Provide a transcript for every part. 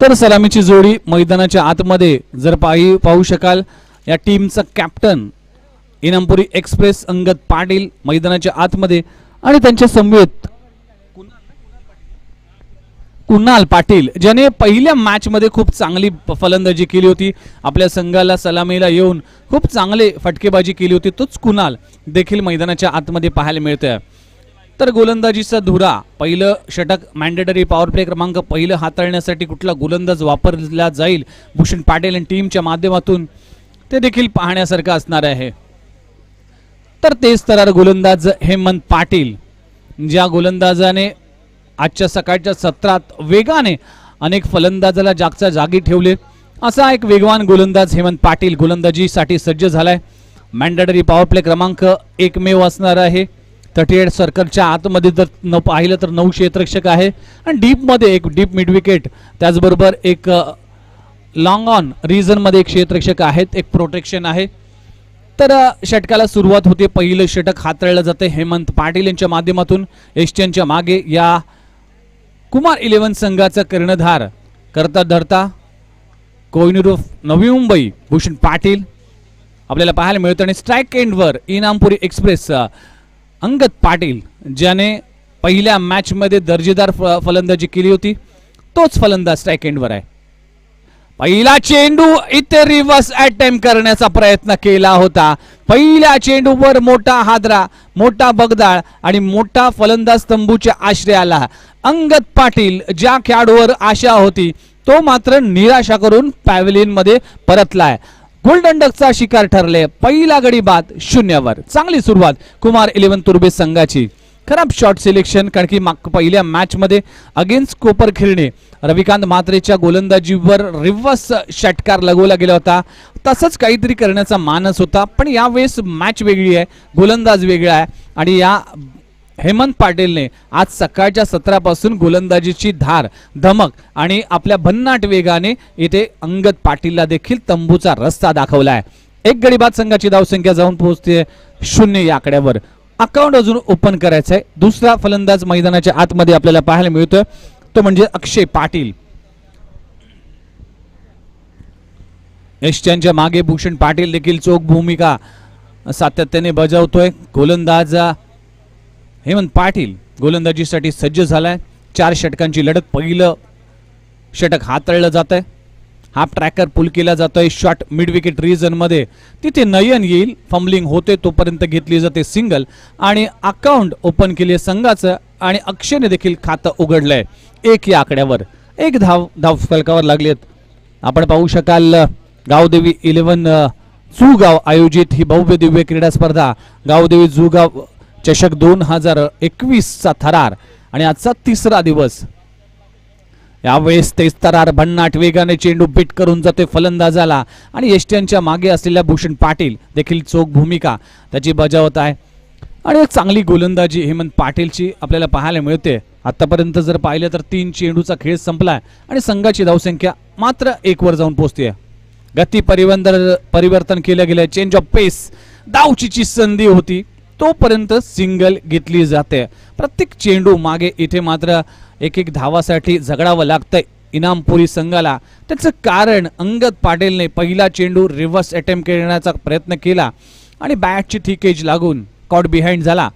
तर सलामीची जोडी मैदानाच्या आतमध्ये जर पाहू शकाल, या टीमचा कॅप्टन इनामपुरी एक्सप्रेस अंगद पाटील मैदानाच्या आतमध्ये आणि त्यांच्या समवेत कुणाल पाटील, ज्याने पहिल्या मॅच मध्ये खूप चांगली फलंदाजी केली होती, आपल्या संघाला सलामीला येऊन खूप चांगले फटकेबाजी केली होती, तोच कुणाल देखील मैदानाच्या आतमध्ये पाहायला मिळतोय. तर गोलंदाजीचा धुरा, पहिलं षटक मॅन्डेटरी पॉवर प्ले क्रमांक पहिलं हाताळण्यासाठी कुठला गोलंदाज वापरला जाईल भूषण पाटील आणि टीमच्या माध्यमातून, ते देखील पाहण्यासारखं असणार आहे. तर तेच तरार गोलंदाज हेमंत पाटील, ज्या गोलंदाजाने आजच्या सकाळच्या सत्रात वेगाने अनेक फलंदाजाला जागच्या जागी ठेवले, असा एक वेगवान गोलंदाज हेमंत पाटील गोलंदाजीसाठी सज्ज झालाय. मॅन्डेटरी पॉवर प्ले क्रमांक एकमेव असणार आहे. 38 सर्कलच्या आतमध्ये जर न पाहिलं तर 9 क्षेत्ररक्षक आहे आणि डीपमध्ये एक डीप मिड विकेट, त्याचबरोबर एक लॉंग ऑन रिजनमध्ये एक क्षेत्ररक्षक आहेत, एक प्रोटेक्शन आहे. तर षटकाला सुरुवात होते. पहिलं षटक हाताळलं जाते हेमंत पाटील यांच्या माध्यमातून. एशियनच्या मागे या कुमार 11 संघाचा कर्णधार करता धरता कोहिनूर ऑफ नवी मुंबई भूषण पाटील आपल्याला पाहायला मिळतं आणि स्ट्राईक एंडवर इनामपुरी एक्सप्रेस अंगद पाटील, ज्याने पहिल्या मॅच मध्ये दर्जेदार फलंदाजी केली होती, तोच फलंदाज स्ट्राईक एंडवर आहे. पहिला चेंडू इथे रिव्हर्स अटेम्प्ट करण्याचा प्रयत्न केला होता. पहिल्या चेंडूवर मोठा हादरा, मोठा बगदाळ आणि मोठा फलंदाज तंबूच्या आश्रयाला अंगद पाटील, ज्या खेळाडूवर आशा होती, तो मात्र निराशा करून पॅव्हलियन मध्ये परतलाय. गोल्डन डकचा शिकार ठरले. पहिला गडी बाद 0वर. चांगली सुरुवात कुमार 11 तुर्बे संघाची. खराब शॉट सिलेक्शन, कारण की पहिल्या मॅच मध्ये अगेन्स्ट कोपर खिरणे रविकांत म्हात्रेच्या गोलंदाजीवर रिव्हर्स षटकार लगवला गेला होता. तसंच काहीतरी करण्याचा मानस होता, पण यावेळेस मॅच वेगळी आहे, गोलंदाज वेगळा आहे आणि या हेमंत पाटीलने आज सकाळच्या सत्रापासून गोलंदाजीची धार, धमक आणि आपल्या भन्नाट वेगाने इथे अंगद पाटीलला देखील तंबूचा रस्ता दाखवलाय. एक गडी बाद संघाची धावसंख्या जाऊन पोहोचते 0 या आकड्यावर. अकाउंट अजून ओपन करायचं आहे. दुसरा फलंदाज मैदानाच्या आतमध्ये आपल्याला पाहायला मिळतोय, तो म्हणजे अक्षय पाटील. एशियनच्या मागे भूषण पाटील देखील चोख भूमिका सातत्याने बजावतोय. गोलंदाज हेमंत पाटील गोलंदाजीसाठी सज्ज झालाय. 4 षटकांची लढत. पहिलं षटक हाताळलं जात आहे. हाफ ट्रॅकर पुल केला जातोय शॉट मिड विकेट रिजन मध्ये. तिथे नयन येईल, फंबलिंग होते तोपर्यंत घेतली जाते सिंगल आणि अकाउंट ओपन केले संघाचं आणि अक्षयने देखील खातं उघडलंय. 1 या आकड्यावर. एक धाव फलकावर लागलेत. आपण पाहू शकाल गावदेवी 11 जुगाव आयोजित ही भव्य दिव्य क्रीडा स्पर्धा गावदेवी जुगाव चषक 2021 चा थरार आणि आजचा 3रा दिवस. यावेळेस तेच तरार भन्नाट वेगाने चेंडू बीट करून जाते फलंदाजाला आणि एशियनच्या मागे असलेल्या भूषण पाटील देखील चोख भूमिका त्याची बजावत आहे आणि एक चांगली गोलंदाजी हेमंत पाटीलची आपल्याला पाहायला मिळते. आतापर्यंत जर पाहिलं तर 3 चेंडूचा खेळ संपलाय आणि संघाची धावसंख्या मात्र 1 वर जाऊन पोहोचते. गती परिवर्तन केलं गेलं. चेंज ऑफ पेस, धावचीची संधी होती तोपर्यंत सिंगल घेतली जाते. प्रत्येक चेंडू मागे इथे मात्र एक धावासाठी झगडावं लागतंय इनामपुरी संघाला. त्याचं कारण अंगद पाटीलने पहिला चेंडू रिव्हर्स अटेम्प्ट करण्याचा प्रयत्न केला आणि बॅटची थिक एज लागून कॉट बिहाइंड झाला.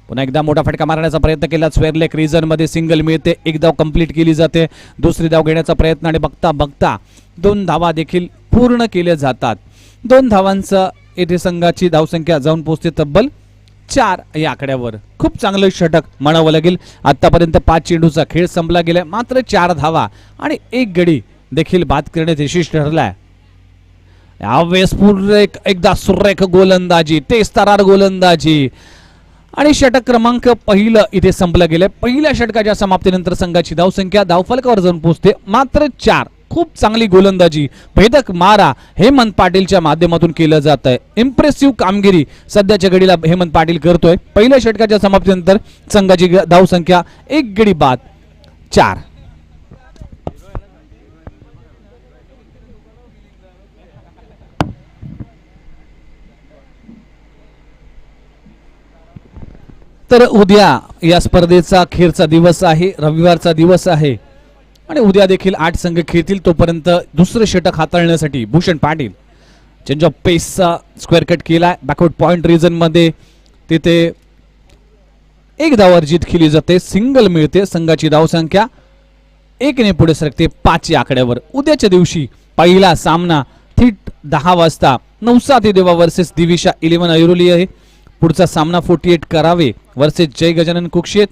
पुन्हा एकदा मोठा फटका मारण्याचा प्रयत्न केला. स्क्वेअर लेग रिजन मध्ये सिंगल मिळते. 1 धाव कंप्लीट केली जाते. दुसरी धाव घेण्याचा प्रयत्न आणि बघता बघता 2 धावा देखील पूर्ण केल्या जातात. 2 धावांचा येथे संघाची धावसंख्या जाऊन पोहोचते तब्बल 4 या आकड्यावर. खूप चांगलं षटक म्हणावं लागेल. आतापर्यंत 5 चेंडूचा खेळ संपला गेला, मात्र 4 धावा आणि 1 गडी देखील बाद करण्यात यशस्वी ठरलाय. यावेळेस पूर्ण एकदा सुरेख गोलंदाजी, तेज तरार गोलंदाजी आणि षटक क्रमांक पहिलं इथे संपलं गेलंय. पहिल्या षटकाच्या समाप्तीनंतर संघाची धावसंख्या धावफलकावर जाऊन पोहोचते मात्र 4. खूप चांगली गोलंदाजी, भेदक मारा हेमंत पाटीलच्या माध्यमातून केलं जात आहे. इम्प्रेसिव्ह कामगिरी सध्याच्या घडीला हेमंत पाटील करतोय. पहिल्या षटकाच्या समाप्तीनंतर संघाची धावसंख्या 1 गडी बाद 4. तर उद्या या स्पर्धेचा अखेरचा दिवस आहे, रविवारचा दिवस आहे आणि उद्या देखील 8 संघ खेळतील. तोपर्यंत दुसरं षटक हाताळण्यासाठी भूषण पाटील चेंज ऑफ पेसचा स्क्वेअर कट केला बॅकवर्ड पॉइंट रिजन मध्ये. तिथे एक धावावर जीत केली जाते, सिंगल मिळते. संघाची धावसंख्या 1 ने पुढे सरकते 5 या आकड्यावर. उद्याच्या दिवशी पहिला सामना थेट 10 वाजता नवसाती देवा वर्सेस दिविशा 11 ऐरोली आहे. पुढचा सामना 48 करावे वर्सेस जय गजानन कुक्षेत.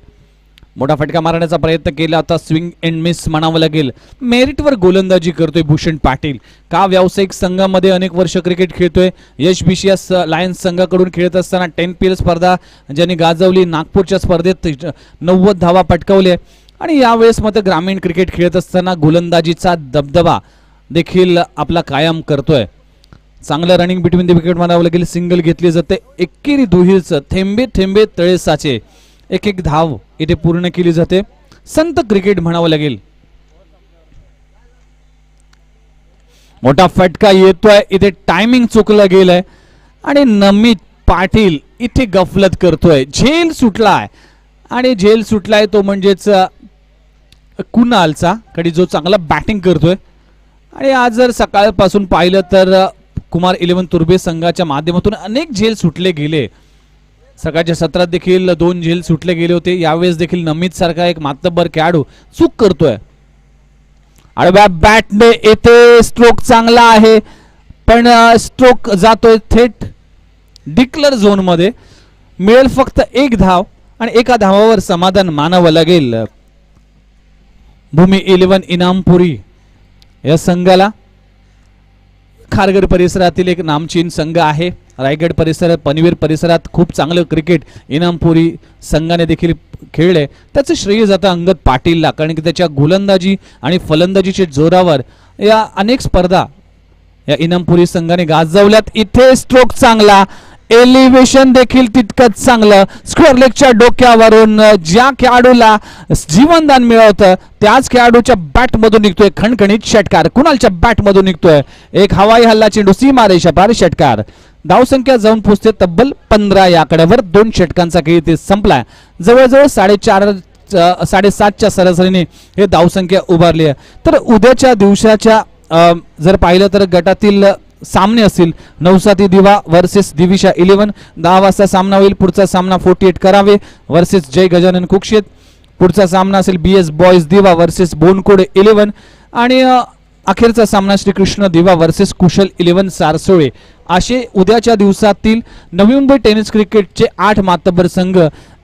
मोठा फटका मारण्याचा प्रयत्न केला होता, स्विंग एंड मिस म्हणावं लागेल. मेरिटवर गोलंदाजी करतोय भूषण पाटील. का व्यावसायिक संघामध्ये अनेक वर्ष क्रिकेट खेळतोय. यश बीसीएस लायन्स संघाकडून खेळत असताना 10PL स्पर्धा ज्यांनी गाजवली. नागपूरच्या स्पर्धेत 90 धावा पटकावल्या आणि यावेळेस मात्र ग्रामीण क्रिकेट खेळत असताना गोलंदाजीचा दबदबा देखील आपला कायम करतोय. चांगलं रनिंग बिटवीन द विकेट म्हणावं लागेल. सिंगल घेतली जाते. एकेरी दुहेरीचं थेंबे थेंबे तळे साचे, एक एक धाव इथे पूर्ण केली जाते. संत क्रिकेट म्हणावं लागेल. मोठा फटका येतोय, इथे टायमिंग चुकलं गेलंय आणि नमित पाटील इथे गफलत करतोय. झेल सुटलाय आणि झेल सुटलाय तो म्हणजेच कुणालचा कडे, जो चांगला बॅटिंग करतोय. आणि आज जर सकाळपासून पाहिलं तर कुमार 11 तुर्बे संघाच्या माध्यमातून अनेक झेल सुटले गेले. सकाळच्या सत्रात देखील 2 झेल सुटले गेले होते. यावेळेस देखील नमित सारखा एक मातब्बर खेळाडू चूक करतोय. आडव्या बॅटने येथे स्ट्रोक चांगला आहे पण स्ट्रोक जातोय थेट डिक्लर झोन मध्ये. मिळेल फक्त 1 धाव आणि एका धावावर समाधान मानावं लागेल भूमी 11 इनामपुरी या संघाला. खारघर परिसरातील एक नामचीन संघ आहे. रायगड परिसरात, पनवेल परिसरात खूप चांगलं क्रिकेट इनामपुरी संघाने देखील खेळले. त्याचं श्रेय जातं अंगद पाटीलला, कारण की त्याच्या गोलंदाजी आणि फलंदाजीच्या जोरावर या अनेक स्पर्धा या इनामपुरी संघाने गाजवल्यात. इथे स्ट्रोक चांगला, एलिव्हेशन देखील तितकंच चांगलं. स्क्वेअर लेगच्या डोक्यावरून ज्या खेळाडूला जीवनदान मिळवतं त्याच खेळाडूच्या बॅट मधून निघतोय खणखणीत षटकार. कुणालच्या बॅट मधून निघतोय एक हवाई हल्ला चेंडू, सीमारेषा पार षटकार. धावसंख्या जाऊन पोहोचते तब्बल 15 या आकड्यावर. 2 षटकांचा खेळ इथे संपलाय. जवळजवळ 7.5च्या सरासरीने हे धावसंख्या उभारली आहे. तर उद्याच्या दिवसाच्या जर पाहिलं तर गटातील सामने असतील. नवसाती दिवा वर्सेस दिविशा 11 10 वाजता सामना होईल. पुढचा सामना 48 करावे वर्सेस जय गजानन कुक्षेत. पुढचा सामना असेल BS बॉयज दिवा वर्सेस बोनकोडे 11 आणि अखेरचा सामना श्रीकृष्ण दिवा वर्सेस कुशल 11 सारसोळे. असे उद्याच्या दिवसातील नवी मुंबई टेनिस क्रिकेटचे 8 मातब्बर संघ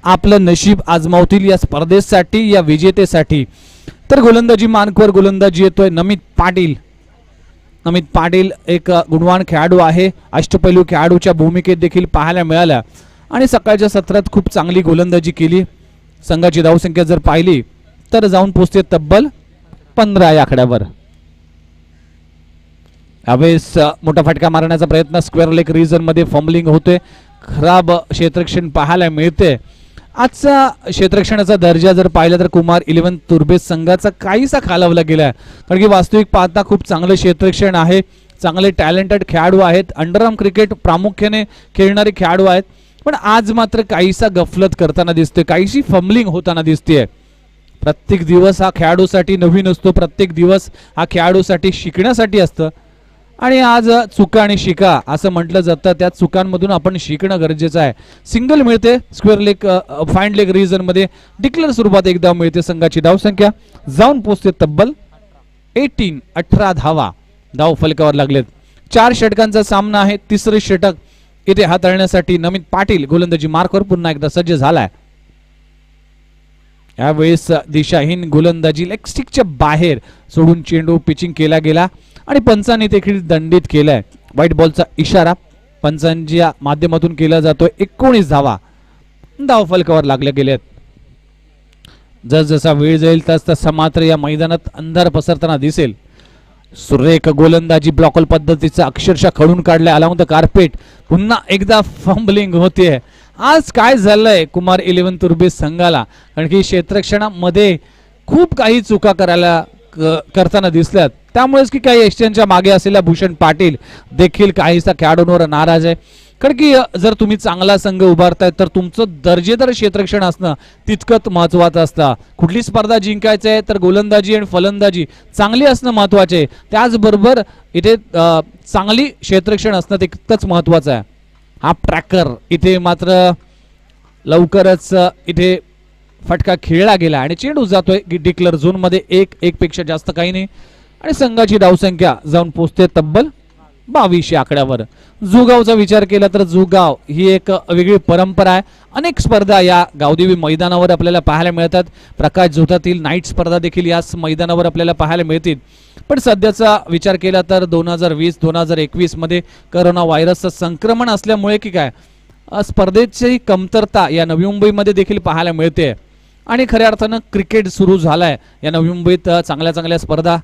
आपलं नशीब आजमावतील या स्पर्धेसाठी, या विजेतेसाठी. तर गोलंदाजी मानकवर गोलंदाजी येतोय नमित पाटील. नमित पाटील एक गुणवान खेळाडू आहे. अष्टपैलू खेळाडूच्या भूमिकेत देखील पाहायला मिळाल्या आणि सकाळच्या सत्रात खूप चांगली गोलंदाजी केली. संघाची धावसंख्या जर पाहिली तर जाऊन पोहोचते तब्बल 15 या आकड्यावर. यावेळेस मोठा फटका मारण्याचा प्रयत्न, स्क्वेअर लेग रिजन मध्ये फॉम्बलिंग होते. खराब क्षेत्ररक्षण पाहायला मिळते. आजचा क्षेत्ररक्षणाचा दर्जा जर पाहिला तर कुमार 11 तुर्बे संघाचा काहीसा खालावला गेला, कारण की वास्तविक पाहता खूप चांगलं क्षेत्ररक्षण आहे. चांगले टॅलेंटेड खेळाडू आहेत. अंडरआर्म क्रिकेट प्रामुख्याने खेळणारे खेळाडू आहेत. पण आज मात्र काहीसा गफलत करताना दिसते, काहीशी फंबलिंग होताना दिसते. प्रत्येक दिवस हा खेळाडूसाठी नवीन असतो. प्रत्येक दिवस हा खेळाडूसाठी शिकण्यासाठी असतं आणि आज चुका आणि शिका असं म्हटलं जातं. त्या चुकांमधून आपण शिकणं गरजेचं आहे. सिंगल मिळते square leg fine leg region मध्ये. डिक्लेअर स्वरूपात एक धाव मिळते. संघाची धावसंख्या जाऊन पोहोचते तब्बल 18 धावा धाव फलकावर लागलेत. 4 षटकांचा सामना आहे. तिसरे षटक इथे हाताळण्यासाठी नमित पाटील गोलंदाजी मार्कवर पुन्हा एकदा सज्ज झालाय. यावेळेस दिशाहीन गोलंदाजी लेग स्टिकच्या बाहेर सोडून चेंडू पिचिंग केला गेला आणि पंचांनी देखील दंडित केलाय. व्हाईट बॉलचा इशारा पंचांच्या माध्यमातून केला जातोय. 19 धावा धाव फलकावर लागल्या गेल्यात. जसा वेळ जाईल तसा मात्र या मैदानात अंधार पसरताना दिसेल. सुरेख गोलंदाजी ब्लॉकल पद्धतीचा अक्षरशः खडून काढलाय अलाउंग द कार्पेट. पुन्हा एकदा फंबलिंग होते. आज काय झालंय कुमार 11 तुर्बे संघाला, कारण की क्षेत्ररक्षणामध्ये खूप काही चुका करताना दिसल्यात. त्यामुळेच की काही एक्सचेंजच्या मागे असलेला भूषण पाटील देखील काहीसा खेळाडूंवर नाराज आहे. कारण की जर तुम्ही चांगला संघ उभारताय तर तुमचं दर्जेदार क्षेत्ररक्षण असणं तितकंच महत्वाचं असतं. कुठली स्पर्धा जिंकायची आहे तर गोलंदाजी आणि फलंदाजी चांगली असणं महत्वाचे आहे. त्याचबरोबर इथे चांगली क्षेत्ररक्षण असणं तितकंच महत्वाचं आहे. हा ट्रॅकर इथे मात्र लवकरच इथे फटका खेळला गेला आणि चेंडू जातोय डिक्लेअर झोन मध्ये. एक पेक्षा जास्त काही नाही आणि संघाची धावसंख्या जाऊन पोहोचते तब्बल 22 आकड्यावर. जुगावचा विचार केला तर जुगाव ही एक वेगळी परंपरा आहे. अनेक स्पर्धा या गावदेवी मैदानावर आपल्याला पाहायला मिळतात. प्रकाश झोतातील नाईट स्पर्धा देखील याच मैदानावर आपल्याला पाहायला मिळतील. पण सध्याचा विचार केला तर 2020-2021 मध्ये करोना व्हायरसचं संक्रमण असल्यामुळे की काय स्पर्धेची कमतरता या नवी मुंबईमध्ये देखील पाहायला मिळते आणि खऱ्या अर्थानं क्रिकेट सुरू झालाय या नवी मुंबईत. चांगल्या स्पर्धा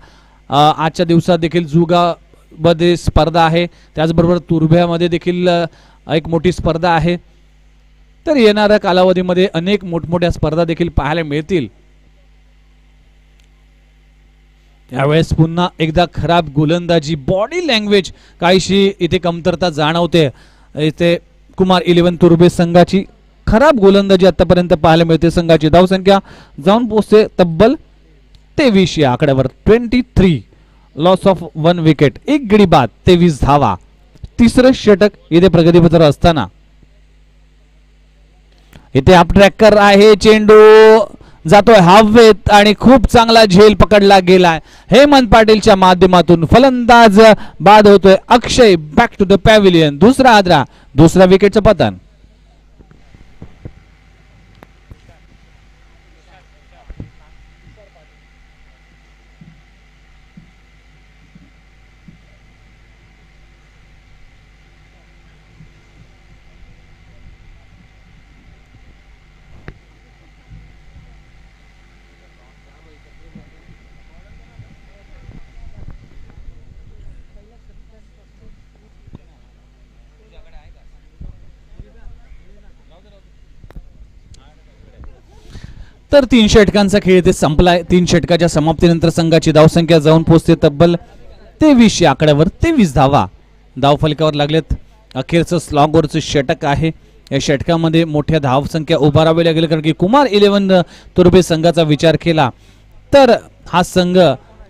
आजच्या दिवसात देखील जुगामध्ये स्पर्धा आहे. त्याचबरोबर तुर्भ्यामध्ये देखील एक मोठी स्पर्धा आहे. तर येणाऱ्या कालावधीमध्ये अनेक मोठमोठ्या स्पर्धा देखील पाहायला मिळतील. यावेळेस पुन्हा एकदा खराब गोलंदाजी, बॉडी लँग्वेज काहीशी इथे कमतरता जाणवते. इथे कुमार 11 तुर्भे संघाची खराब गोलंदाजी आतापर्यंत पाहायला मिळते. संघाची धावसंख्या जाऊन पोहोचते तब्बल 23 या आकड्यावर. 23 लॉस ऑफ 1 विकेट, 1 गडी बाद, 23 धावा. तिसरं षटक इथे प्रगतीपत्र असताना इथे आप ट्रॅकर आहे. चेंडू जातोय हवेत आणि खूप चांगला झेल पकडला गेलाय. हेमंत पाटीलच्या माध्यमातून फलंदाज बाद होतोय. अक्षय बॅक टू द पॅव्हिलियन. दुसरा आद्रा, दुसरा विकेटचं पतन. तर 3 षटकांचा खेळ इथे संपलाय. 3 षटकाच्या समाप्तीनंतर संघाची धावसंख्या जाऊन पोहोचते तब्बल 23 या आकड्यावर. 23 धावा धाव फलकावर लागलेत. अखेरचं स्लॉगवरचं षटक आहे. या षटकामध्ये मोठ्या धावसंख्या उभारावी लागेल कारण की कुमार 11 तुर्भे संघाचा विचार केला तर हा संघ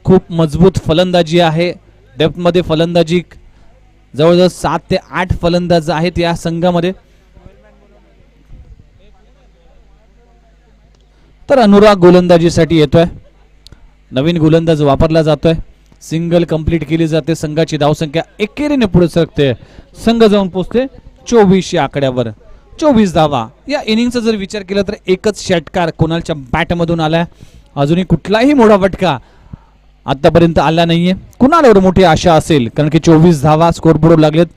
खूप मजबूत फलंदाजी आहे. डेप्थमध्ये फलंदाजी जवळजवळ 7 ते 8 फलंदाज आहेत या संघामध्ये. तर अनुराग गोलंदाजीसाठी येतोय. नवीन गोलंदाज वापरला जातोय. सिंगल कंप्लीट केली जाते. संघाची धावसंख्या एकेरीने पुढे सरकते. संघ जाऊन पोहोचते 24 या आकड्यावर. 24 धावा. या इनिंगचा जर विचार केला तर एकच षटकार कोणालच्या बॅटमधून आलाय. अजूनही कुठलाही मोठा फटका आतापर्यंत आला नाहीये. कुणालवर मोठी आशा असेल कारण की 24 धावा स्कोरबोर्ड लागलेत.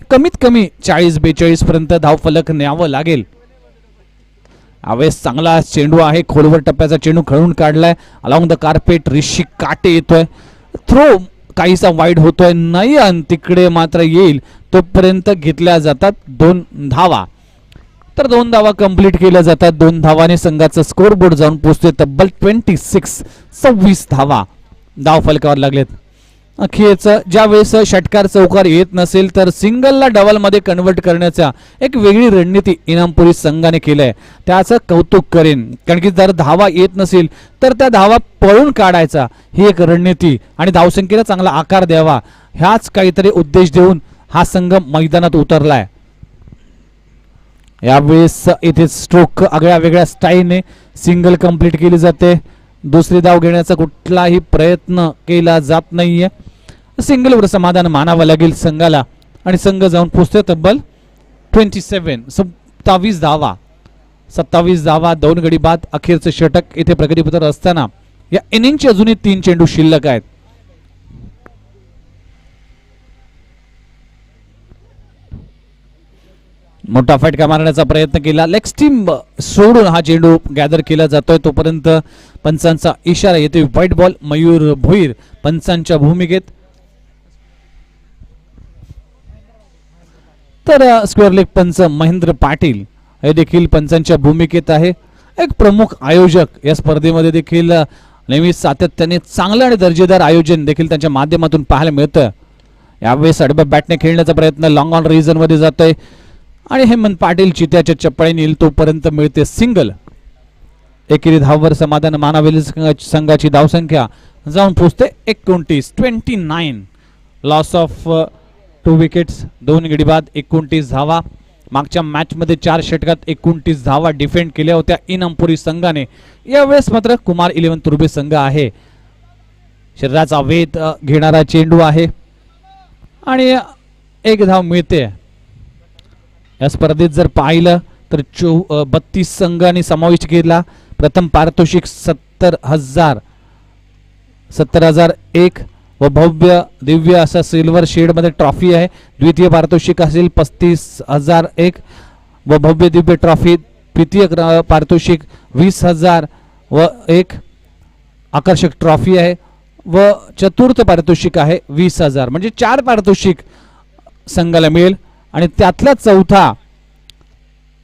कमीत कमी 40-42 पर्यंत धाव फलक न्यावं लागेल. यावेळेस चांगला चेंडू आहे. खोलवर टप्प्याचा चेंडू खेळून काढलाय. अलॉंग द कार्पेट ऋषी काटे येतोय. थ्रो काहीसा वाईड होतोय. नयन तिकडे मात्र येईल तोपर्यंत घेतल्या जातात 2 धावा. तर 2 धावा कंप्लीट केल्या जातात. 2 धावाने संघाचा स्कोरबोर्ड जाऊन पोहोचतोय तब्बल 26 धावा धाव फलकावर लागलेत. अखेरचं ज्यावेळेस षटकार चौकार येत नसेल तर सिंगलला डबल मध्ये कन्वर्ट करण्याचा एक वेगळी रणनीती इनामपुरी संघाने केलंय. त्याचं कौतुक करेन कारण की जर धावा येत नसेल तर त्या धावा पळून काढायचा ही एक रणनीती आणि धावसंख्येला चांगला आकार द्यावा ह्याच काहीतरी उद्देश देऊन हा संघ मैदानात उतरलाय. यावेळेस इथे स्ट्रोक आगळ्या वेगळ्या स्टाईलने सिंगल कंप्लीट केली जाते. दुसरी धाव घेण्याचा कुठलाही प्रयत्न केला जात नाहीये. सिंगलवर समाधान मानावं लागेल संघाला आणि संघ जाऊन पोहोचतोय तब्बल 27 धावा. 27 धावा 2 गडी बाद. अखेरचं षटक इथे प्रगतीपथावर असताना या इनिंगचे अजूनही 3 चेंडू शिल्लक आहेत. मोठा फटका मारण्याचा प्रयत्न केला. लेग स्टीम सोडून हा चेंडू गॅदर केला जातोय. तोपर्यंत पंचांचा इशारा येतोय. White ball. मयूर भोईर पंचांच्या भूमिकेत. तर स्क्वेअर लेग पंच महेंद्र पाटील हे देखील पंचांच्या भूमिकेत आहे. एक प्रमुख आयोजक या स्पर्धेमध्ये देखील नेहमी सातत्याने चांगलं आणि दर्जेदार आयोजन देखील त्यांच्या माध्यमातून पाहायला मिळतं. यावेळेस आडव्या बॅटने खेळण्याचा प्रयत्न लॉंग ऑन रिजन मध्ये जातोय आणि हेमंत पाटील चित्याच्या चप्पळीने येईल तोपर्यंत मिळते सिंगल. एकेरी धाववर समाधान मानावेल संघाची धावसंख्या जाऊन पोहोचते 29. लॉस ऑफ 2 विकेट्स, 2 गडी बाद, 29 धावा. मागच्या मॅच मध्ये 4 षटकात 29 धावा डिफेंड केल्या होत्या इनामपुरी संघाने. यावेळेस मात्र कुमार 11 तुर्बे संघ आहे. शरीराचा वेध घेणारा चेंडू आहे आणि 1 धाव मिळते. या स्पर्धेत जर पाहिलं तर 32 संघांनी समावेश केला. प्रथम पारितोषिक 70,001 व भव्य दिव्य असा सिल्वर शेड मध्ये ट्रॉफी आहे. द्वितीय पारितोषिक असेल 35,001 व भव्य दिव्य ट्रॉफी. तृतीय पारितोषिक 20,001 आकर्षक ट्रॉफी आहे व चतुर्थ पारितोषिक आहे 20,000. म्हणजे 4 पारितोषिक संघाला मिळेल आणि त्यातला चौथा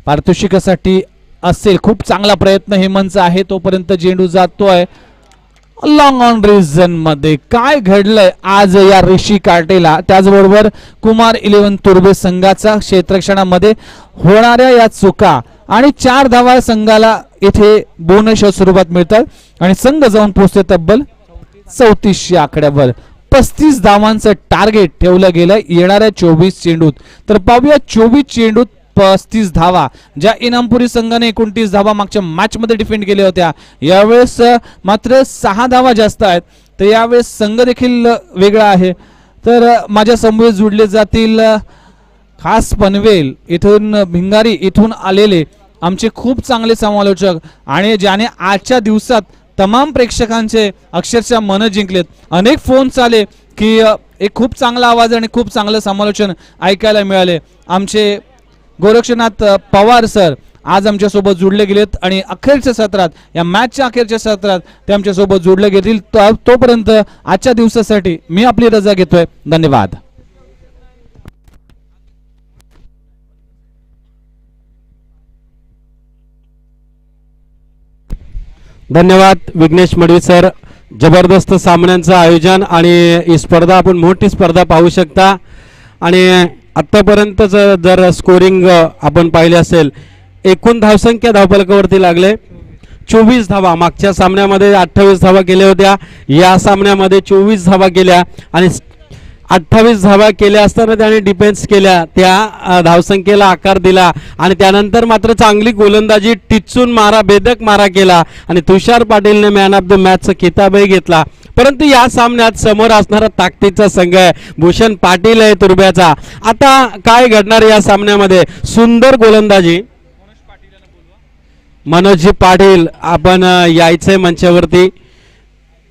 पारितोषिकासाठी असेल. खूप चांगला प्रयत्न हेमंतचा आहे. तोपर्यंत चेंडू जातोय लॉंग ऑन रिजन मध्ये. काय घडलंय आज या ऋषी काटेला, त्याचबरोबर कुमार 11 तुर्बे संघाचा क्षेत्ररक्षणामध्ये होणाऱ्या या चुका आणि 4 धावा संघाला इथे बोनसच्या स्वरूपात मिळतात आणि संघ जाऊन पोहोचते तब्बल 3400 आकड्यावर. 35 धावांचं टार्गेट ठेवलं गेलं येणाऱ्या 24 चेंडूत. तर पाहूया 24 चेंडूत 35 धावा. ज्या इनामपुरी संघाने 29 धावा मागच्या मॅच मध्ये डिफेंड केल्या होत्या, यावेळेस मात्र 6 धावा जास्त आहेत. तर यावेळेस संघ देखील वेगळा आहे. तर माझ्या समवेत जुडले जातील खास पनवेल इथून, भिंगारी इथून आलेले आमचे खूप चांगले समालोचक आणि ज्याने आजच्या दिवसात तमाम प्रेक्षकांचे अक्षरशः मन जिंकलेत. अनेक फोन्स आले की एक खूप चांगला आवाज आणि खूप चांगलं समालोचन ऐकायला मिळाले. आमचे गोरक्षनाथ पवार सर आज आमच्या सोबत जुडले गेलेत आणि अखेरच्या सत्रात, या मॅचच्या अखेरच्या सत्रात ते आमच्या सोबत जुडले गेतील. तोपर्यंत आजच्या दिवसासाठी मी आपली रजा घेतोय. धन्यवाद. धन्यवाद विघ्नेश मडवी सर. जबरदस्त सामन्यांचं आयोजन आणि ही स्पर्धा आपण मोठी स्पर्धा पाहू शकता. आणि आतापर्यंत जर स्कोरिंग आपण पाहिले असेल, एकूण धावसंख्या धावफलकावरती लागले 24 धावा. मागच्या सामन्यामध्ये 28 धावा केल्या होत्या, या सामन्यामध्ये 24 धावा केल्या आणि 28 धावा केल्या असताना त्याने डिफेन्स केल्या, त्या धावसंख्येला आकार दिला आणि त्यानंतर मात्र चांगली गोलंदाजी, टिचून मारा, भेदक मारा केला आणि तुषार पाटीलने मॅन ऑफ द मॅचचा किताबही घेतला. परंतु या सामन्यात समोर असणारा ताकदीचा संघ आहे, भूषण पाटील आहे तुर्ब्याचा. आता काय घडणार या सामन्यामध्ये? सुंदर गोलंदाजी मनोजजी पाटील, आपण यायचंय मंचावरती,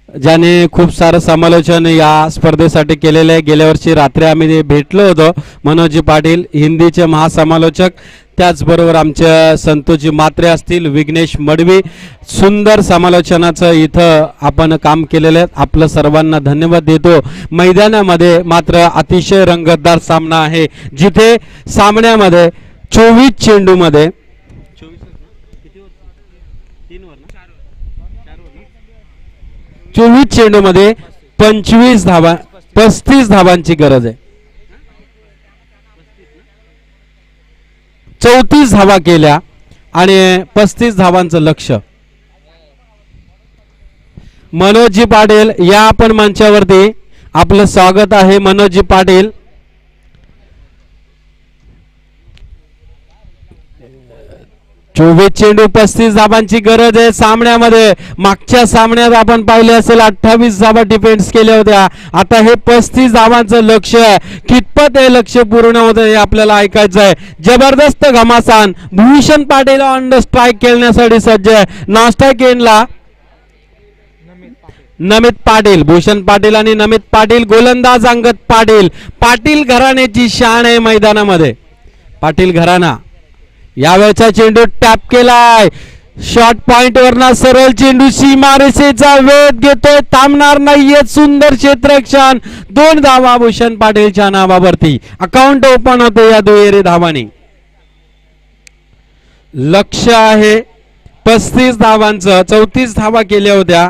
ज्याने खूप सारं समालोचन या स्पर्धेसाठी केलेलं आहे. गेल्या वर्षी रात्री आम्ही भेटलो होतो. मनोजजी पाटील हिंदीचे महासमालोचक, त्याचबरोबर आमच्या संतोषजी म्हात्रे असतील, विघ्नेश मडवी, सुंदर समालोचनाचं इथं आपण काम केलेलं आहे. आपलं सर्वांना धन्यवाद देतो. मैदानामध्ये मात्र अतिशय रंगतदार सामना आहे, जिथे सामन्यामध्ये 24 चेंडूमध्ये 24 चेंडूमध्ये 35 धावांची गरज आहे. 34 धावा केल्या आणि 35 धावांचं लक्ष. मनोजजी पाटील या आपण मंचावरती, आपलं स्वागत आहे मनोजजी पाटील. 24 चेंडू 35 धावांची गरज आहे सामन्यामध्ये. मागच्या सामन्यात आपण पाहिले असेल 28 धावा डिफेन्स केल्या होत्या. आता हे 35 धावांचं लक्ष आहे. कितपत हे लक्ष पूर्ण होतं हे आपल्याला ऐकायचं आहे. जबरदस्त घमासान. Bhushan Patil on the strike खेळण्यासाठी सज्ज आहे. नॉस्ट्राईक एंडला नमित पाटील, भूषण पाटील आणि नमित पाटील. गोलंदाज अंगद पाटील. पाटील घराण्याची शान आहे मैदानामध्ये. पाटील घराणा यावेळचा चेंडू टॅप केलाय. शॉर्ट पॉइंट वरना सरळ चेंडू सीमारेषेचा वेध घेतोय, थांबणार नाहीये. सुंदर क्षेत्ररक्षण. 2 धावा भूषण पाटीलच्या नावावरती. अकाउंट ओपन होते या दुहेरी धावांनी. लक्ष आहे 35 धावांचं. 34 धावा केल्या होत्या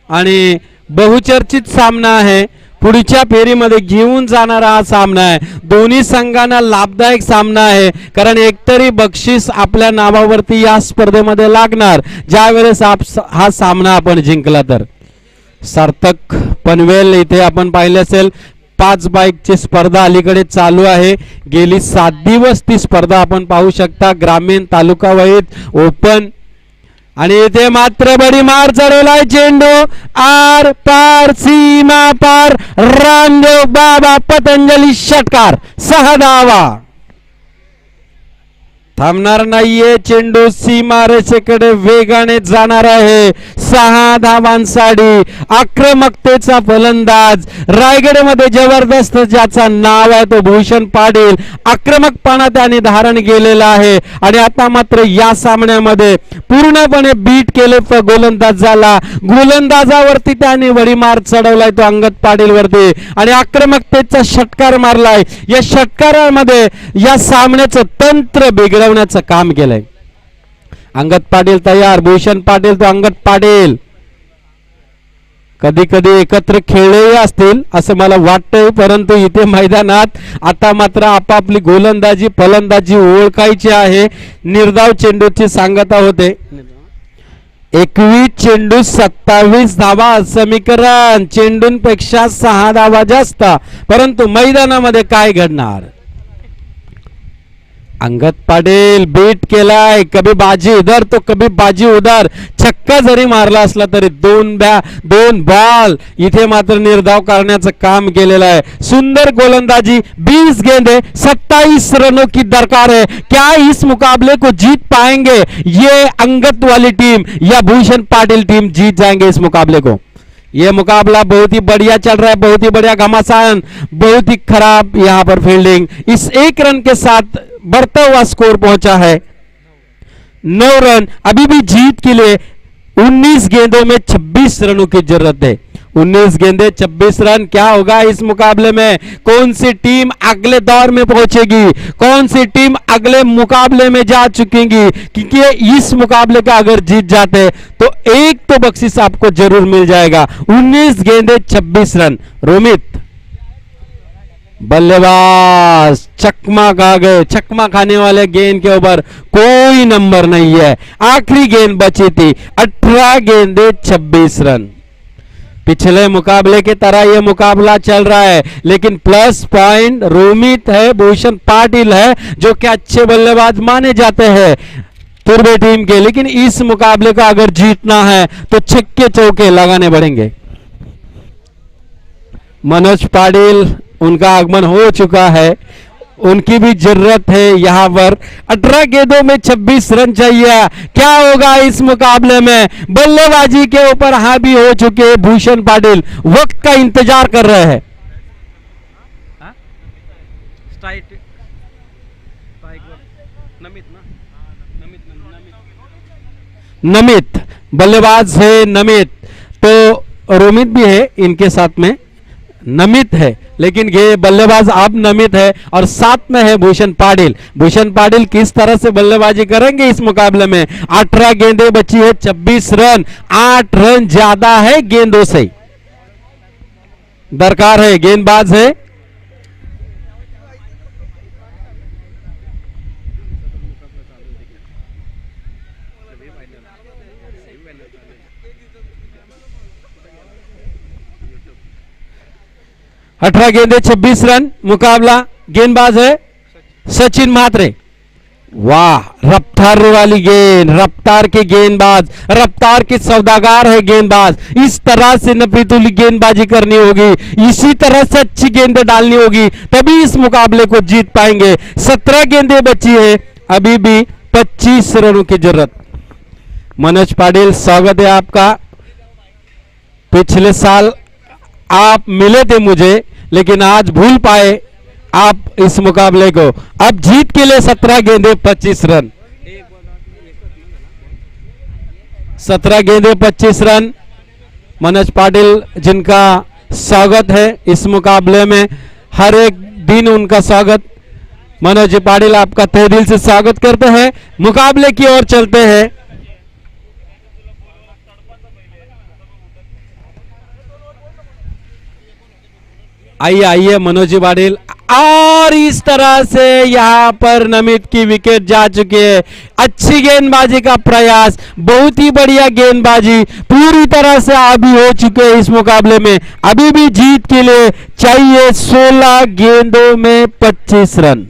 आणि बहुचर्चित सामना आहे. पुढच्या फेरीमध्ये घेऊन जाणारा हा सामना आहे. दोन्ही संघांना लाभदायक सामना आहे, कारण एकतरी बक्षीस आपल्या नावावरती या स्पर्धेमध्ये लागणार ज्या वेळेस हा सामना आपण जिंकला तर. सार्थक पनवेल इथे आपण पाहिले असेल 5 बाईकची स्पर्धा अलीकडे चालू आहे. गेली 7 दिवस ती स्पर्धा आपण पाहू शकता. ग्रामीण तालुका वहीत ओपन आणि इथे मात्र बडी मार चढवलाय चेंडू आर पार सीमा पार रामदेव बाबा पतंजली षटकार 6 धावा. थांबणार नाहीये चेंडू सीमारेषेकडे वेगाने जाणार आहे. 6 धावांसाठी आक्रमकतेचा फलंदाज रायगडमध्ये जबरदस्त ज्याचा नाव आहे तो भूषण पाटील आक्रमकपणा त्याने धारण केलेला आहे आणि आता मात्र या सामन्यामध्ये पूर्णपणे बीट केले गोलंदाजाला. गोलंदाजावरती त्याने वडीमार चढवलाय तो अंगद पाटील वरती आणि आक्रमकतेचा षटकार मारलाय. या षटकारामध्ये या सामन्याचं तंत्र बिघडवण्याचं काम केलंय. अंगद पाटील तयार, भूषण पाटील तो अंगद पाटील. कधी कधी एकत्र खेळलेही असतील असं मला वाटतंय, परंतु इथे मैदानात आता मात्र आपापली गोलंदाजी फलंदाजी ओळखायची आहे. निर्धाव चेंडूची सांगता होते. 21 चेंडू 27 धावा समीकरण. चेंडूंपेक्षा 6 धावा जास्त, परंतु मैदानामध्ये काय घडणार. अंगद पाटील बीट केलाय. कभी बाजी इधर तो कभी बाजी उधर. छक्का जरी मारला असला तरी दोन बॉल इथे मात्र निर्धाव करण्याचं काम केलेलं आहे. सुंदर गोलंदाजी. 20 गेंदे 27 रनों की दरकार है. क्या इस मुकाबले को जीत पाएंगे ये अंगद वाली टीम या भूषण पाटिल टीम जीत जाएंगे इस मुकाबले को. ये मुकाबला बहुत ही बढ़िया चल रहा है, बहुत ही बढ़िया घमासान, बहुत ही खराब यहां पर फील्डिंग. इस 1 रन के साथ बढ़ता हुआ स्कोर पहुंचा है 9 रन. अभी भी जीत के लिए 19 गेंदों में 26 रनों की जरूरत है. 19 गेंदे 26 रन. क्या होगा इस मुकाबले में. कौन सी टीम अगले दौर में पहुंचेगी, कौन सी टीम अगले मुकाबले में जा चुकेगी. क्योंकि इस मुकाबले का अगर जीत जाते तो एक तो बख्शिश आपको जरूर मिल जाएगा. 19 गेंदे 26 रन. रोमित बल्लेबाज चकमा खा गए. चकमा खाने वाले गेंद के ऊपर कोई नंबर नहीं है. आखिरी गेंद बची थी. 18 गेंदे 26 रन. पिछले मुकाबले की तरह यह मुकाबला चल रहा है, लेकिन प्लस पॉइंट रोमित है, भूषण पाटिल है जो कि अच्छे बल्लेबाज माने जाते हैं तुर्बे टीम के. लेकिन इस मुकाबले को अगर जीतना है तो छक्के चौके लगाने पड़ेंगे. मनोज पाटिल उनका आगमन हो चुका है, उनकी भी जरूरत है यहां पर. 18 गेंदों में 26 रन चाहिए. क्या होगा इस मुकाबले में. बल्लेबाजी के ऊपर हावी हो चुके भूषण पाटिल वक्त का इंतजार कर रहे हैं. नमित बल्लेबाज है. नमित तो रोमित भी है इनके साथ में, नमित है, लेकिन ये बल्लेबाज अब नमित है और साथ में है भूषण पाटिल. भूषण पाटिल किस तरह से बल्लेबाजी करेंगे इस मुकाबले में. 18 गेंदें बची है 26 रन. 8 रन ज्यादा है गेंदों से दरकार है. गेंदबाज है अठारह गेंदे 26 रन. मुकाबला. गेंदबाज है सचिन म्हात्रे. वाह, रफ्तार वाली गेंद, रफ्तार के गेंदबाज, रफ्तार के सौदागर है गेंदबाज. इस तरह से नफीतुली गेंदबाजी करनी होगी, इसी तरह से अच्छी गेंदें डालनी होगी, तभी इस मुकाबले को जीत पाएंगे. 17 गेंदें बची है, अभी भी 25 रनों की जरूरत. मनोज पाटिल स्वागत है आपका. पिछले साल आप मिले थे मुझे, लेकिन आज भूल पाए आप इस मुकाबले को. अब जीत के लिए 17 गेंदे 25 रन. 17 गेंदे 25 रन. मनोज पाटिल जिनका स्वागत है इस मुकाबले में, हर एक दिन उनका स्वागत. मनोज पाटिल आपका तहे दिल से स्वागत करते हैं. मुकाबले की ओर चलते हैं. आइए आइए मनोज जी पाटिल, और इस तरह से यहाँ पर नमित की विकेट जा चुकी है। अच्छी गेंदबाजी का प्रयास, बहुत ही बढ़िया गेंदबाजी, पूरी तरह से अभी हो चुके हैं इस मुकाबले में। अभी भी जीत के लिए चाहिए 16 गेंदों में 25 रन।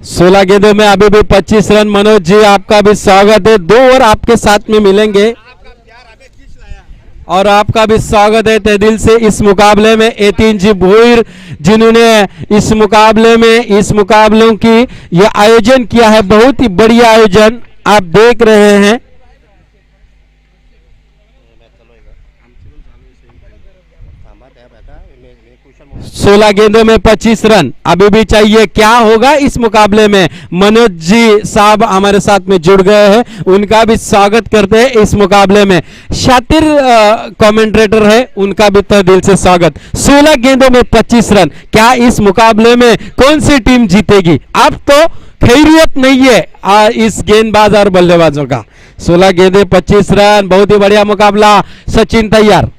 सोलह गेंदों में अभी भी 25 रन। मनोज जी आपका भी स्वागत है, 2 ओवर आपके साथ में मिलेंगे और आपका भी स्वागत है तहे दिल से इस मुकाबले में। एतिन जी भोईर जिन्होंने इस मुकाबले में इस मुकाबलों की यह आयोजन किया है, बहुत ही बढ़िया आयोजन आप देख रहे हैं। 16 गेंदों में 25 रन अभी भी चाहिए। क्या होगा इस मुकाबले में? मनोज जी साहब हमारे साथ में जुड़ गए हैं, उनका भी स्वागत करते हैं इस मुकाबले में। शातिर कमेंटेटर है, उनका भी तहे दिल से स्वागत। 16 गेंदों में 25 रन, क्या इस मुकाबले में कौन सी टीम जीतेगी? अब तो खैरियत नहीं है इस गेंदबाज और बल्लेबाजों का। 16 गेंदे 25 रन, बहुत ही बढ़िया मुकाबला। सचिन तैयार,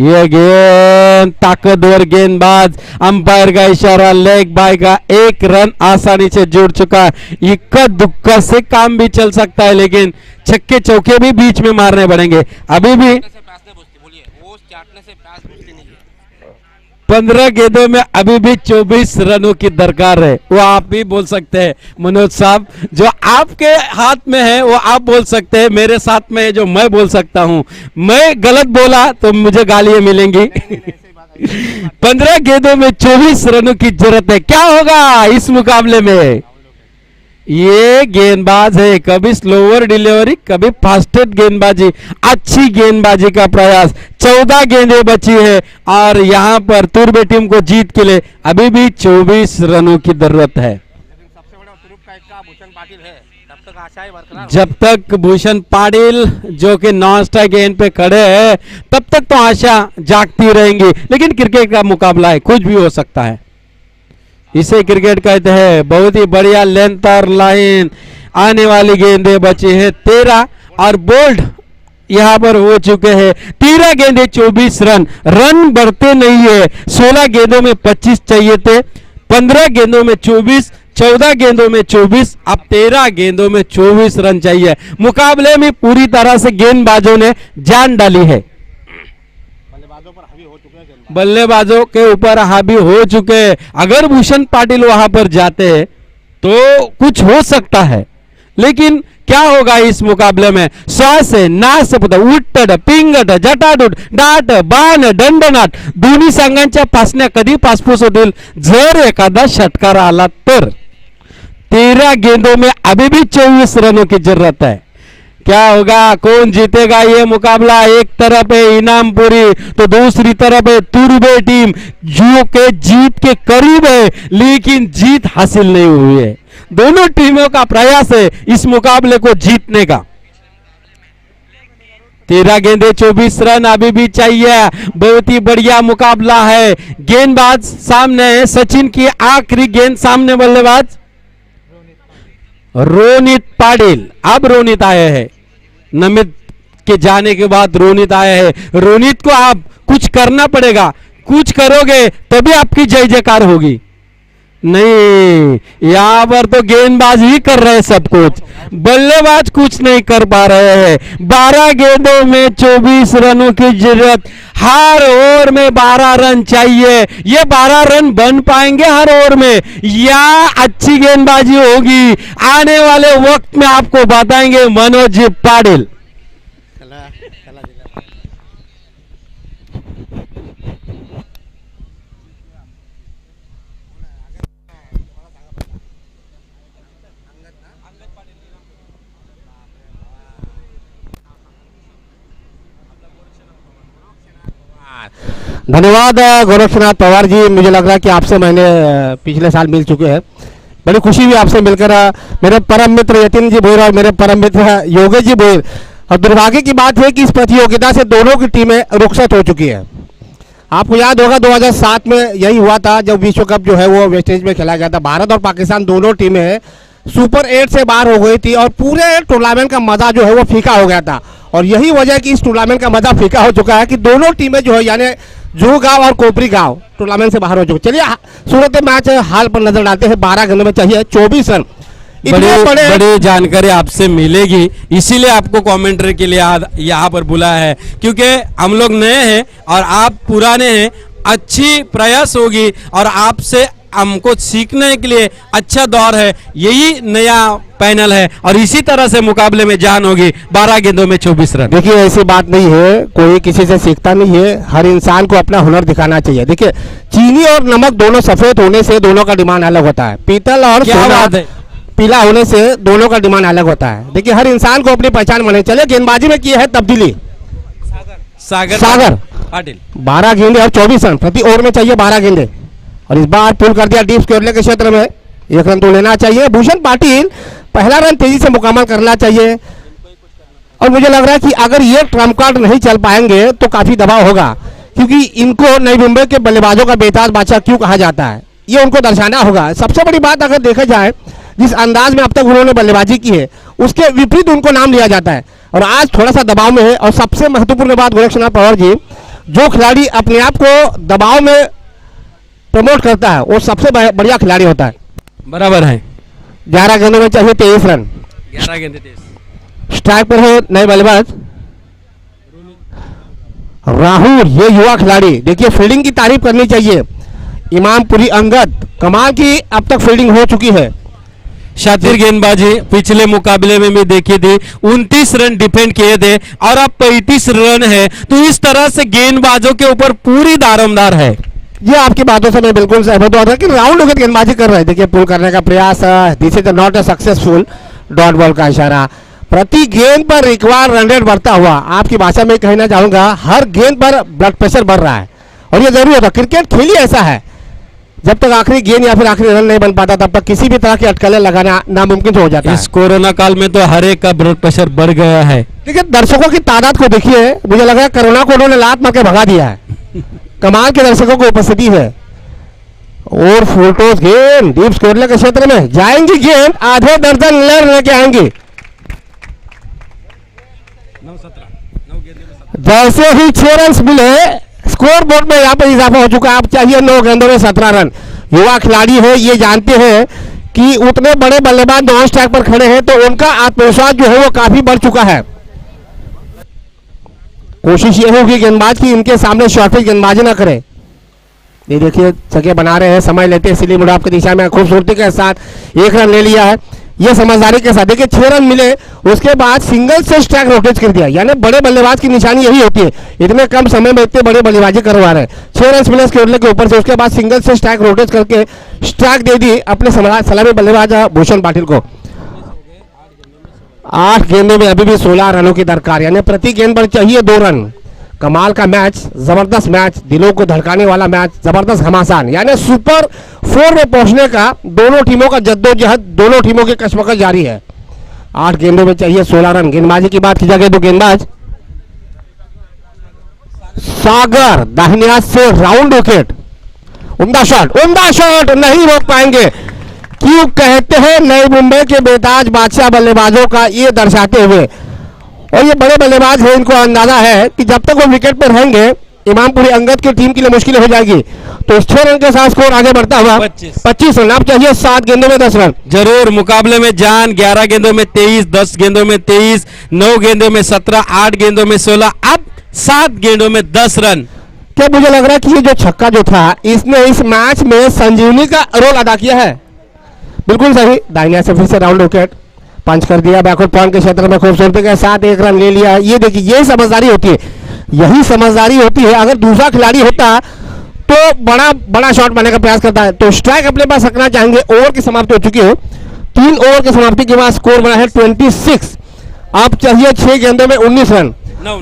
ये गेंद ताकतवर गेंदबाज, अंपायर का इशारा, लेग बाय का 1 रन आसानी से जुड़ चुका है। इक्का दुक्का से काम भी चल सकता है, लेकिन छक्के चौके भी बीच में मारने पड़ेंगे। अभी भी 15 गेंदों में अभी भी 24 रनों की दरकार है। वो आप भी बोल सकते हैं मनोज साहब, जो आपके हाथ में है वो आप बोल सकते हैं, मेरे साथ में है जो मैं बोल सकता हूं। मैं गलत बोला तो मुझे गालियां मिलेंगी। 15 गेंदों में 24 रनों की जरूरत है। क्या होगा इस मुकाबले में? ये गेंदबाज है, कभी स्लोअर डिलीवरी, कभी फास्टेस्ट गेंदबाजी, अच्छी गेंदबाजी का प्रयास। 14 गेंदें बची है और यहां पर तुर्बे टीम को जीत के लिए अभी भी 24 रनों की जरूरत है। सबसे बड़ा तुरुप का इक्का भूषण पाटिल है, तब तक आशाएं बरकरार। जब तक भूषण पाटिल जो कि नॉन स्ट्राइक गेंद पे खड़े हैं, तब तक तो आशा जागती रहेंगी, लेकिन क्रिकेट का मुकाबला है, कुछ भी हो सकता है। इसे क्रिकेट कहते हैं। बहुत ही बढ़िया लेंथ और लाइन, आने वाली गेंदें बची है 13 और बोल्ड यहां पर हो चुके हैं। 13 गेंदें 24 रन, रन बढ़ते नहीं है। 16 गेंदों में 25 चाहिए थे, 15 गेंदों में 24, 14 गेंदों में 24, अब 13 गेंदों में 24 रन चाहिए। मुकाबले में पूरी तरह से गेंदबाजों ने जान डाली है, बल्लेबाजों के ऊपर हावी हो चुके हैं। अगर भूषण पाटिल वहां पर जाते हैं तो कुछ हो सकता है, लेकिन क्या होगा इस मुकाबले में? श्वास नासपत उट्टड पिंगट जटाटूट डाट बाण दंडनाट दोन्ही संघांच्या पासण्या कधी पासपूस होतील जर एखादा षटकार आला तर। 13 गेंदों में अभी भी 24 रनों की जरूरत है। क्या होगा, कौन जीतेगा ये मुकाबला? एक तरफ है इनामपुरी तो दूसरी तरफ है तुर्बे टीम, जो के जीत के करीब है लेकिन जीत हासिल नहीं हुई है। दोनों टीमों का प्रयास है इस मुकाबले को जीतने का। 13 गेंदे 24 रन अभी भी चाहिए। बहुत ही बढ़िया मुकाबला है। गेंदबाज सामने है, सचिन की आखिरी गेंद सामने, बल्लेबाज रोनित पाटिल। अब रोनित आए हैं, नमित के जाने के बाद रोनित आए हैं। रोनित को आप कुछ करना पड़ेगा, कुछ करोगे तभी आपकी जय जयकार होगी। नहीं, यहां पर तो गेंदबाज ही कर रहे हैं सब कुछ, बल्लेबाज कुछ नहीं कर पा रहे हैं। 12 गेंदों में 24 रनों की जरूरत, हर ओवर में 12 रन चाहिए। ये 12 रन बन पाएंगे हर ओवर में या अच्छी गेंदबाजी होगी? आने वाले वक्त में आपको बताएंगे मनोज पाटिल। धन्यवाद गोरक्षनाथ पवार जी। मुझे लग रहा है कि आपसे मैंने पिछले साल मिल चुके हैं, बड़ी खुशी हुई आपसे मिलकर। मेरे परम मित्र यतिन जी भोईर और मेरे परम मित्र योगेश जी भोईर। और दुर्भाग्य की बात है कि इस प्रतियोगिता से दोनों की टीमें रुखसत हो चुकी है। आपको याद होगा 2007 में यही हुआ था जब विश्व कप जो है वो वेस्टइंडीज में खेला गया था। भारत और पाकिस्तान दोनों टीमें सुपर 8 से बाहर हो गई थी और पूरे टूर्नामेंट का मजा जो है वो फीका हो गया था। और यही वजह है कि इस टूर्नामेंट का मजा फीका हो चुका है कि दोनों टीमें जो है यानी जुहू गांव और कोपरी गांव टूर्नामेंट से बाहर हो चुके। चलिए सूरत मैच हाल पर नजर डालते हैं। 12 गेंदों में चाहिए 24 रन। बड़ी जानकारी आपसे मिलेगी, इसीलिए आपको कमेंट्री के लिए यहाँ पर बुलाया है, क्योंकि हम लोग नए हैं और आप पुराने हैं। अच्छी प्रयास होगी और आपसे हमको सीखने के लिए अच्छा दौर है। यही नया पैनल है और इसी तरह से मुकाबले में जान होगी। 12 गेंदों में 24 रन। देखिए ऐसी बात नहीं है, कोई किसी से सीखता नहीं है, हर इंसान को अपना हुनर दिखाना चाहिए। देखिए चीनी और नमक दोनों सफेद होने से दोनों का डिमांड अलग होता है, पीतल और सोना पीला होने से दोनों का डिमांड अलग होता है। देखिए हर इंसान को अपनी पहचान बनानी चाहिए। गेंदबाजी में की है तब्दीली सागर पाटिल 12 गेंदे और 24 रन प्रति ओवर में चाहिए 12 गेंदे। और इस बार पुल कर दिया डीप स्क्वायर के क्षेत्र में, 1 रन तो लेना चाहिए। भूषण पाटिल पहला रन तेजी से मुकम्मल करना चाहिए। और मुझे लग रहा है कि अगर ये ट्रम्प कार्ड नहीं चल पाएंगे तो काफी दबाव होगा, क्योंकि इनको नई मुंबई के बल्लेबाजों का बेताज बादशाह क्यों कहा जाता है ये उनको दर्शाना होगा। सबसे बड़ी बात अगर देखा जाए जिस अंदाज में अब तक उन्होंने बल्लेबाजी की है उसके विपरीत उनको नाम लिया जाता है और आज थोड़ा सा दबाव में है। और सबसे महत्वपूर्ण बात गोरक्षनाथ पवार जी, जो खिलाड़ी अपने आप को दबाव में प्रमोट करता है वो सबसे बढ़िया खिलाड़ी होता है। बराबर है। 11 गेंदों में चाहिए 23 रन। 11 गेंदे 23। स्ट्राइक पर है नए बल्लेबाज राहुल, ये युवा खिलाड़ी। देखिए फील्डिंग की तारीफ करनी चाहिए। इमामपुरी अंगद कमाल की अब तक फील्डिंग हो चुकी है। शातिर गेंदबाजी पिछले मुकाबले में भी देखी थी, 29 रन डिफेंड किए थे और अब 35 रन है। तो इस तरह से गेंदबाजों के ऊपर पूरी दारोमदार है। ये आपकी बातों से मैं बिल्कुल सहमत हूं कि राउंड विकेट गेंदबाजी कर रहे हैं। देखिए पुल करने का प्रयास, this is not a successful, dot ball का इशारा। प्रति गेंद पर रिक्वायर रन रेट बढ़ता हुआ, आपकी भाषा में कहना चाहूंगा हर गेंद पर ब्लड प्रेशर बढ़ रहा है और ये जरूरी होता। क्रिकेट खेल ही ऐसा है, जब तक आखिरी गेंद या फिर आखिरी रन नहीं बन पाता तब तक किसी भी तरह की अटकलें लगाना नामुमकिन हो जाता है। इस कोरोना काल में तो हर एक का ब्लड प्रेशर बढ़ गया है। देखिए दर्शकों की तादाद को देखिए, मुझे लग रहा है कोरोना को उन्होंने लात मार के भगा दिया है। कमाल के दर्शकों की उपस्थिति है और फोटोज गेंद डीप स्क्वायर के क्षेत्र में जाएंगी, गेंद आधे दर्जन लेके आएंगी। जैसे ही 6 रन मिले स्कोर बोर्ड में यहाँ पर इजाफा हो चुका है। अब चाहिए 9 गेंदों में 17 रन। युवा खिलाड़ी है, ये जानते हैं कि उतने बड़े बल्लेबाज नॉन स्ट्राइक पर खड़े हैं तो उनका आत्मविश्वास जो है वो काफी बढ़ चुका है। कोशिश ये होगी गेंदबाज की इनके सामने शॉर्ट पिच गेंदबाजी ना करे। ये देखिए जगह बना रहे हैं, समय लेते हैं, सिली मुड़ाप की दिशा में खूबसूरती के साथ 1 रन ले लिया है। ये समझदारी के साथ देखिए 6 रन मिले, उसके बाद सिंगल से स्ट्राइक रोटेट कर दिया। यानी बड़े बल्लेबाज की निशानी यही होती है, इतने कम समय में इतने बड़े बल्लेबाजी करवा रहे हैं। 6 रन मिले स्क्वायर के ऊपर से, उसके बाद सिंगल से स्ट्राइक रोटेट करके स्ट्राइक दे दी अपने सलामी बल्लेबाज भूषण पाटिल को। 8 गेंदों में अभी भी 16 रनों की दरकार, यानी प्रति गेंद पर चाहिए 2 रन। कमाल का मैच, जबरदस्त मैच, दिलों को धड़काने वाला मैच, जबरदस्त घमासान, यानी सुपर 4 में पहुंचने का दोनों टीमों का जद्दोजहद, दोनों टीमों की कशमकश जारी है। 8 गेंदों में चाहिए 16 रन। गेंदबाजी की बात की जाए तो गेंदबाज सागर दाहिने हाथ से राउंड विकेट, उम्दा शॉट नहीं रोक पाएंगे। क्यों कहते हैं नई मुंबई के बेताज बादशाह बल्लेबाजों का ये दर्शाते हुए, और ये बड़े बल्लेबाज हैं, इनको अंदाजा है कि जब तक वो विकेट पर रहेंगे इमामपुरी अंगद की टीम के लिए मुश्किल हो जाएगी। तो 6 रन के साथ स्कोर आगे बढ़ता हुआ 25 रन। अब चाहिए 7 गेंदों में 10 रन। जरूर मुकाबले में जान। 11 गेंदों में 23, 10 गेंदों में 23, 9 गेंदों में 17, 8 गेंदों में 16, अब 7 गेंदों में 10 रन। क्या मुझे लग रहा है कि ये जो छक्का जो था इसने इस मैच में संजीवनी का रोल अदा किया है। बिल्कुल सही, दाहिने से फिर से राउंड विकेट पंच कर दिया बैकवर्ड पॉइंट के क्षेत्र में, खूबसूरती के साथ 1 रन ले लिया। ये देखिए यही समझदारी होती है, यही समझदारी होती है। अगर दूसरा खिलाड़ी होता तो बड़ा शॉट मारने का प्रयास करता है। तो स्ट्राइक अपने पास रखना चाहेंगे। ओवर की समाप्ति हो चुकी है, 3 ओवर की समाप्ति के बाद स्कोर बना है 26। अब चाहिए 6 गेंदों में 19 रन। 9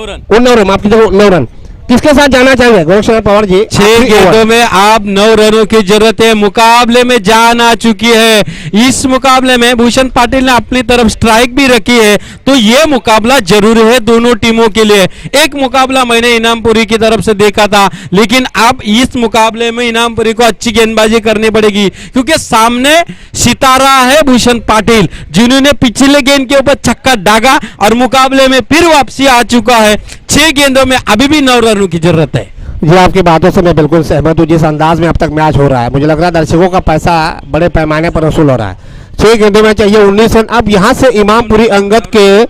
रन। 9 रन, माफ कीजिए 9 रन। किसके साथ जाना चाहेंगे गोरक्षनाथ पवार जी? 6 आखिरी गेंदों ओवर। में आप 9 रनों की जरूरत है। मुकाबले में जान आ चुकी है। इस मुकाबले में भूषण पाटिल ने अपनी तरफ स्ट्राइक भी रखी है, तो ये मुकाबला जरूरी है दोनों टीमों के लिए। एक मुकाबला मैंने इनामपुरी की तरफ से देखा था, लेकिन अब इस मुकाबले में इनामपुरी को अच्छी गेंदबाजी करनी पड़ेगी, क्योंकि सामने सितारा है भूषण पाटिल, जिन्होंने पिछले गेंद के ऊपर छक्का दागा और मुकाबले में फिर वापसी आ चुका है। 6 गेंदों में अभी भी 9 रनों की जरूरत है। जी आपकी बातों से मैं बिल्कुल सहमत हूँ। जिस अंदाज में अब तक मैच हो रहा है, मुझे लग रहा है दर्शकों का पैसा बड़े पैमाने पर वसूल हो रहा है। 6 गेंदों में चाहिए 19 रन। अब यहाँ से इमामपुरी अंगद के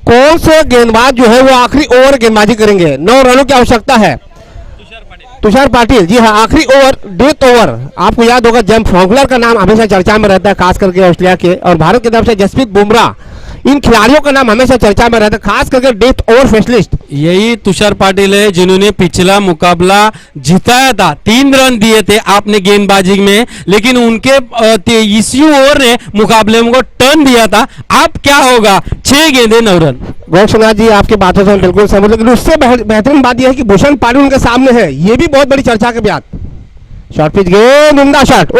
कौन से गेंदबाज जो है वो आखिरी ओवर गेंदबाजी करेंगे? 9 रनों की आवश्यकता है। तुषार पाटिल, जी हाँ, आखिरी ओवर, डेथ ओवर। आपको याद होगा जेम्स फ्रॉन्कलर का नाम हमेशा चर्चा में रहता है, खास करके ऑस्ट्रेलिया के, और भारत की तरफ से जसप्रीत बुमराह, इन खिलाड़ियों का नाम हमेशा चर्चा में रहता है, खास करके डेथ ओवर स्पेशलिस्ट। यही तुषार पाटिल है जिन्होंने पिछला मुकाबला जिताया था। 3 रन दिए थे आपने गेंदबाजी में, लेकिन उनके इसी ओवर ने मुकाबले को टर्न दिया था। अब क्या होगा? 6 गेंदे 9 रन। गोरक्षनाथ जी आपकी बातों से हम बिल्कुल सहमत, लेकिन उससे बेहतरीन बात यह है कि भूषण पाटिल उनके सामने है, ये भी बहुत बड़ी चर्चा के बात। शॉर्ट पिच गेंद, उम्दा शॉट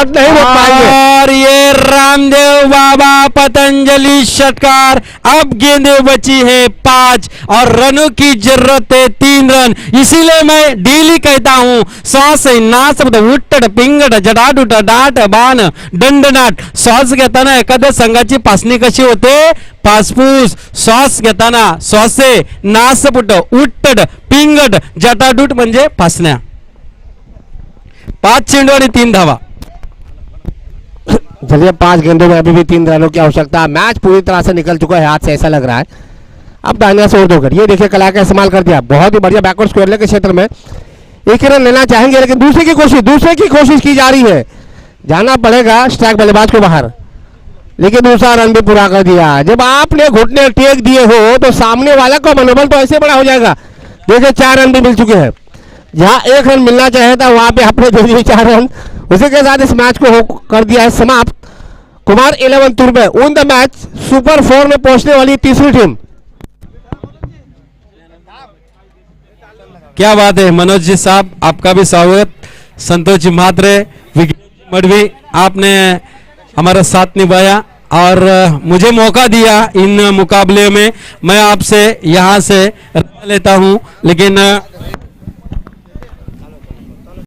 नहीं रोक पाएंगे। और ये रामदेव बाबा पतंजलि षटकार। अब गेंदें बची है 5 और रनों की जरूरत है 3 रन। इसीलिए मैं डेली कहता हूं, श्वास नासपद उट्टड पिंगड जटाटुट डाट बाण दंडनाट. श्वास घेताना एखाद्या संघाची पासणी कशी होते? पासपूस. श्वास घेताना श्वासे नासपुट उट्टड पिंगड जटाटूट म्हणजे पासण्या. 5 चेंडू आणि 3 धावा. चलिए 5 गेंदों में अभी भी 3 रनों की आवश्यकता। मैच पूरी तरह से निकल चुका है हाथ से, ऐसा लग रहा है। अब दानिया से और 2 विकेट, ये देखिए कला का इस्तेमाल कर दिया, बहुत ही बढ़िया बैकवर्ड स्क्वायर के क्षेत्र में 1 रन लेना चाहेंगे, लेकिन दूसरे की कोशिश की जा रही है। जाना पड़ेगा स्ट्राइक बल्लेबाज को बाहर, लेकिन दूसरा रन भी पूरा कर दिया। जब आपने घुटने टेक दिए हो तो सामने वाला का मनोबल तो ऐसे बड़ा हो जाएगा। देखिए 4 रन भी मिल चुके हैं, जहां 1 रन मिलना चाहिए था वहां पे आपने दे दिए 4 रन। उसी के साथ इस मैच को कर दिया है समाप्त। कुमार 11 तुर्बे उन द मैच सुपर 4 में पहुंचने वाली तीसरी टीम। क्या बात है मनोज जी साहब, आपका भी स्वागत। संतोष जी म्हात्रे, विकेट मडवी, आपने हमारा साथ निभाया और मुझे मौका दिया इन मुकाबले में। मैं आपसे यहाँ से लेता हूँ, लेकिन